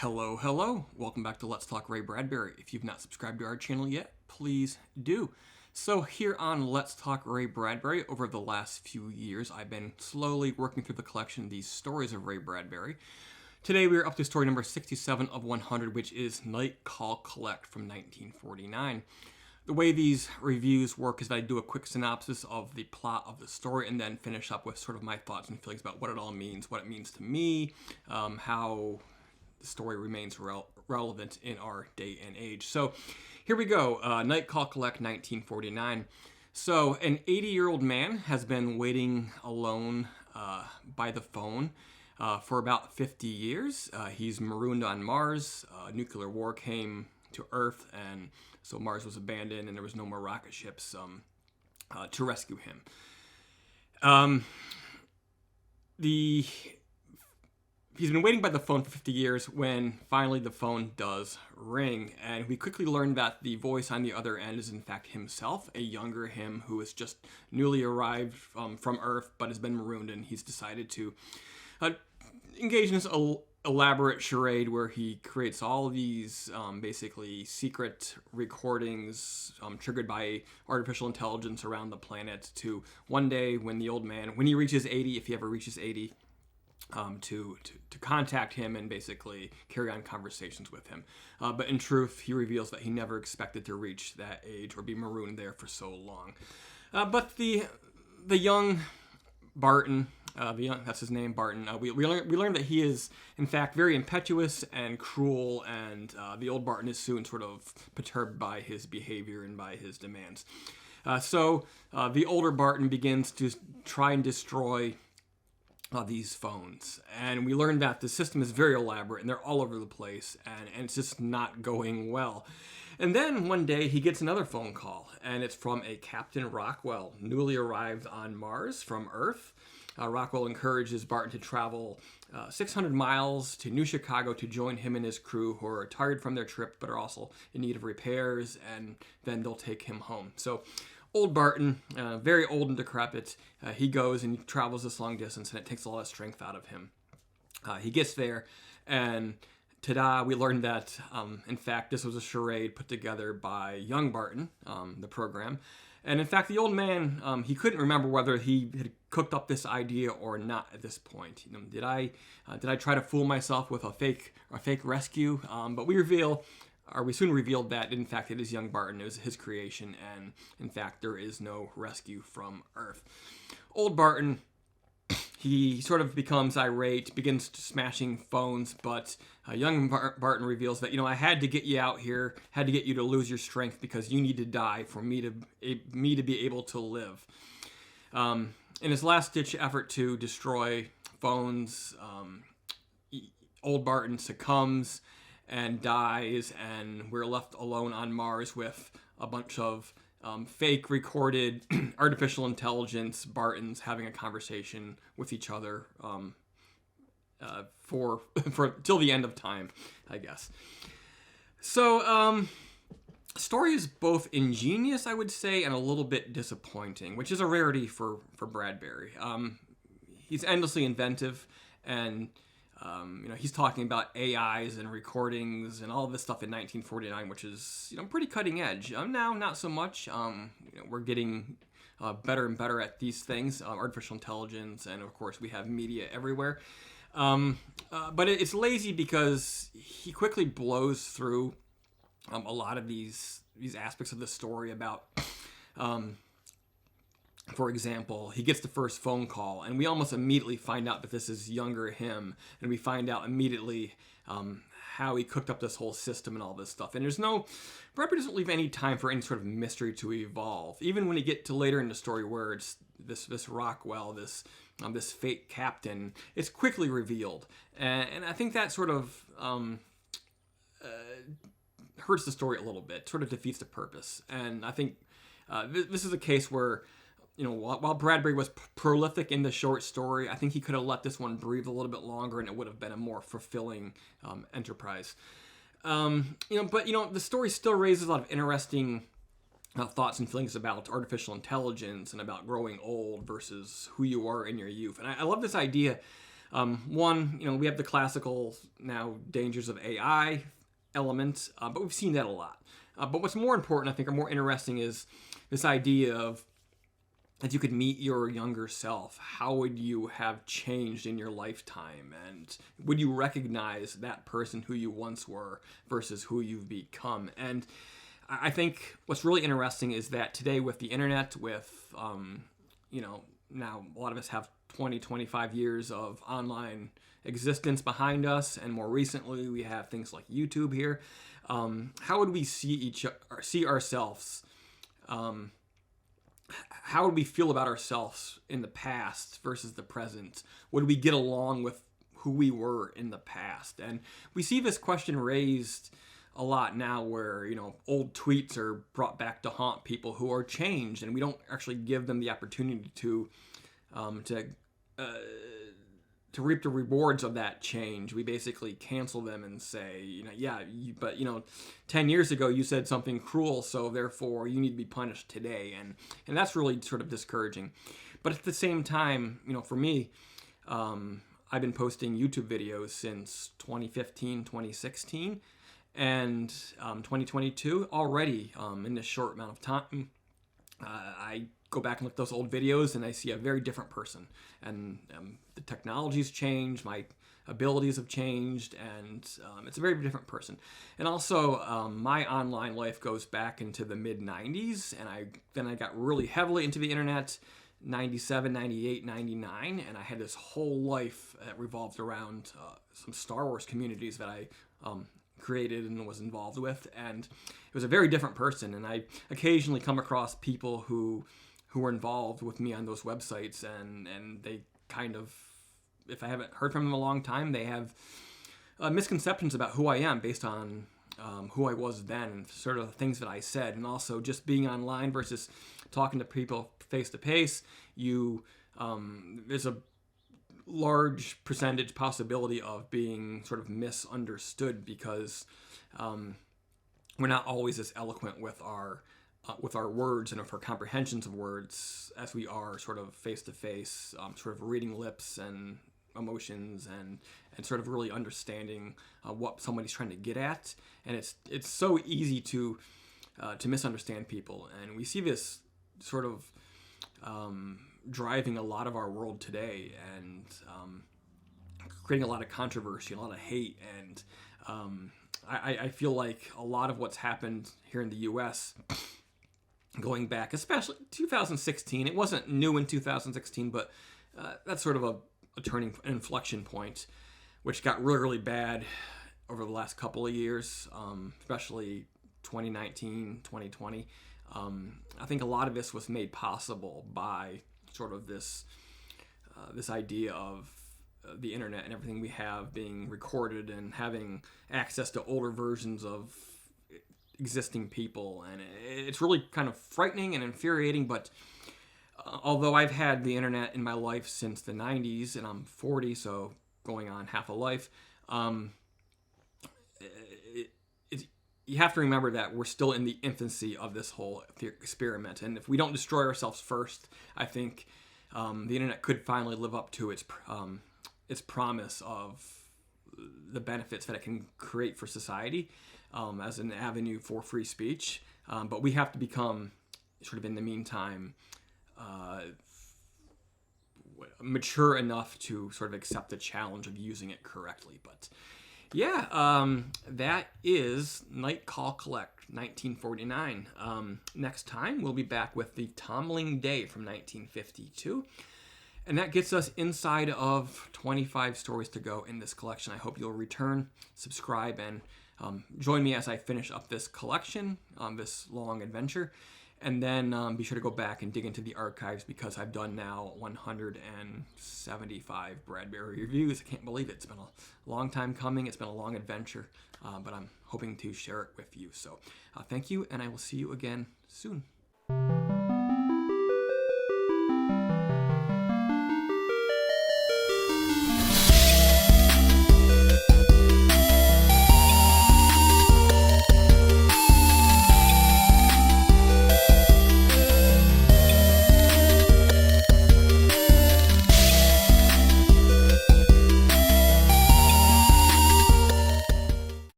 Hello, hello. Welcome back to Let's Talk Bradbury. If you've not subscribed to our channel yet, please do. So here on Let's Talk Bradbury, over the last few years, I've been slowly working through the collection of these stories of Bradbury. Today we are up to story number 67 of 100, which is Night Call Collect from 1949. The way these reviews work is that I do a quick synopsis of the plot of the story and then finish up with sort of my thoughts and feelings about what it all means, what it means to me, how the story remains relevant in our day and age. So here we go. Night Call Collect 1949. So an 80-year-old man has been waiting alone by the phone for about 50 years. He's marooned on Mars. Nuclear war came to Earth, and so Mars was abandoned, and there was no more rocket ships to rescue him. He's been waiting by the phone for 50 years when finally the phone does ring, and we quickly learn that the voice on the other end is in fact himself, a younger him who has just newly arrived from Earth but has been marooned, and he's decided to engage in this elaborate charade where he creates all of these basically secret recordings triggered by artificial intelligence around the planet to one day when the old man, when he reaches 80, if he ever reaches 80, to contact him and basically carry on conversations with him. But in truth, he reveals that he never expected to reach that age or be marooned there for so long. But the young Barton, that's his name, Barton, we learn that he is, in fact, very impetuous and cruel, and the old Barton is soon sort of perturbed by his behavior and by his demands. So the older Barton begins to try and destroy these phones, and we learned that the system is very elaborate and they're all over the place, and it's just not going well. And then one day he gets another phone call, and it's from a Captain Rockwell, newly arrived on Mars from Earth. Rockwell encourages Barton to travel 600 miles to New Chicago to join him and his crew, who are tired from their trip but are also in need of repairs, and then they'll take him home. So old Barton, very old and decrepit, he goes and he travels this long distance, and it takes a lot of strength out of him. He gets there, and ta-da, we learned that, in fact, this was a charade put together by young Barton, the program. And in fact, the old man, he couldn't remember whether he had cooked up this idea or not at this point. Did I try to fool myself with a fake rescue? But we soon revealed that, in fact, it is young Barton. It was his creation, and in fact, there is no rescue from Earth. Old Barton, he sort of becomes irate, begins smashing phones, but young Barton reveals that, I had to get you out here, had to get you to lose your strength because you need to die for me to be able to live. In his last-ditch effort to destroy phones, old Barton succumbs and dies, and we're left alone on Mars with a bunch of fake recorded artificial intelligence Bartons having a conversation with each other for till the end of time, I guess. So story is both ingenious, I would say, and a little bit disappointing, which is a rarity for Bradbury. He's endlessly inventive, and he's talking about AIs and recordings and all this stuff in 1949, which is, pretty cutting edge. Now, not so much. We're getting better and better at these things, artificial intelligence, and of course we have media everywhere. But it's lazy because he quickly blows through a lot of these aspects of the story about, for example, he gets the first phone call, and we almost immediately find out that this is younger him, and we find out immediately how he cooked up this whole system and all this stuff. And Bradbury doesn't leave any time for any sort of mystery to evolve. Even when you get to later in the story where it's this Rockwell, this fake captain, it's quickly revealed. And I think that sort of hurts the story a little bit, sort of defeats the purpose. And I think this is a case where, while Bradbury was prolific in the short story, I think he could have let this one breathe a little bit longer, and it would have been a more fulfilling enterprise. But the story still raises a lot of interesting thoughts and feelings about artificial intelligence and about growing old versus who you are in your youth. And I love this idea One, we have the classical now dangers of AI element, but we've seen that a lot. But what's more important, I think, or more interesting is this idea of if you could meet your younger self, how would you have changed in your lifetime? And would you recognize that person who you once were versus who you've become? And I think what's really interesting is that today with the internet, with, now a lot of us have 20, 25 years of online existence behind us. And more recently, we have things like YouTube here. How would we see ourselves? How would we feel about ourselves in the past versus the present? Would we get along with who we were in the past? And we see this question raised a lot now where, old tweets are brought back to haunt people who are changed, and we don't actually give them the opportunity to reap the rewards of that change. We basically cancel them and say, but 10 years ago you said something cruel, so therefore you need to be punished today. And that's really sort of discouraging. But at the same time, for me, I've been posting YouTube videos since 2015, 2016, and 2022 already. In this short amount of time, I go back and look at those old videos and I see a very different person. And the technology's changed, my abilities have changed, and it's a very different person. And also, my online life goes back into the mid-90s, and then I got really heavily into the internet, 97, 98, 99, and I had this whole life that revolved around some Star Wars communities that I created and was involved with, and it was a very different person. And I occasionally come across people who were involved with me on those websites, and they kind of, if I haven't heard from them in a long time, they have misconceptions about who I am based on who I was then and sort of the things that I said. And also just being online versus talking to people face to face, there's a large percentage possibility of being sort of misunderstood because we're not always as eloquent with our words and with our comprehensions of words as we are sort of face to face, sort of reading lips and emotions and sort of really understanding what somebody's trying to get at. And it's so easy to misunderstand people, and we see this sort of driving a lot of our world today, and creating a lot of controversy, a lot of hate. And I feel like a lot of what's happened here in the U.S. going back, especially 2016, it wasn't new in 2016, but that's sort of an inflection point, which got really, really bad over the last couple of years, especially 2019, 2020. I think a lot of this was made possible by sort of this idea of the internet and everything we have being recorded and having access to older versions of existing people. And it's really kind of frightening and infuriating, but although I've had the internet in my life since the 90s, and I'm 40, so going on half a life, you have to remember that we're still in the infancy of this whole experiment. And if we don't destroy ourselves first, I think the internet could finally live up to its promise of the benefits that it can create for society as an avenue for free speech. But we have to become, sort of in the meantime, mature enough to sort of accept the challenge of using it correctly. But yeah, that is Night Call Collect, 1949. Next time, we'll be back with The Tomling Day from 1952. And that gets us inside of 25 stories to go in this collection. I hope you'll return, subscribe, and join me as I finish up this collection, this long adventure. And then be sure to go back and dig into the archives, because I've done now 175 Bradbury reviews. I can't believe it. It's been a long time coming. It's been a long adventure, but I'm hoping to share it with you. So thank you, and I will see you again soon.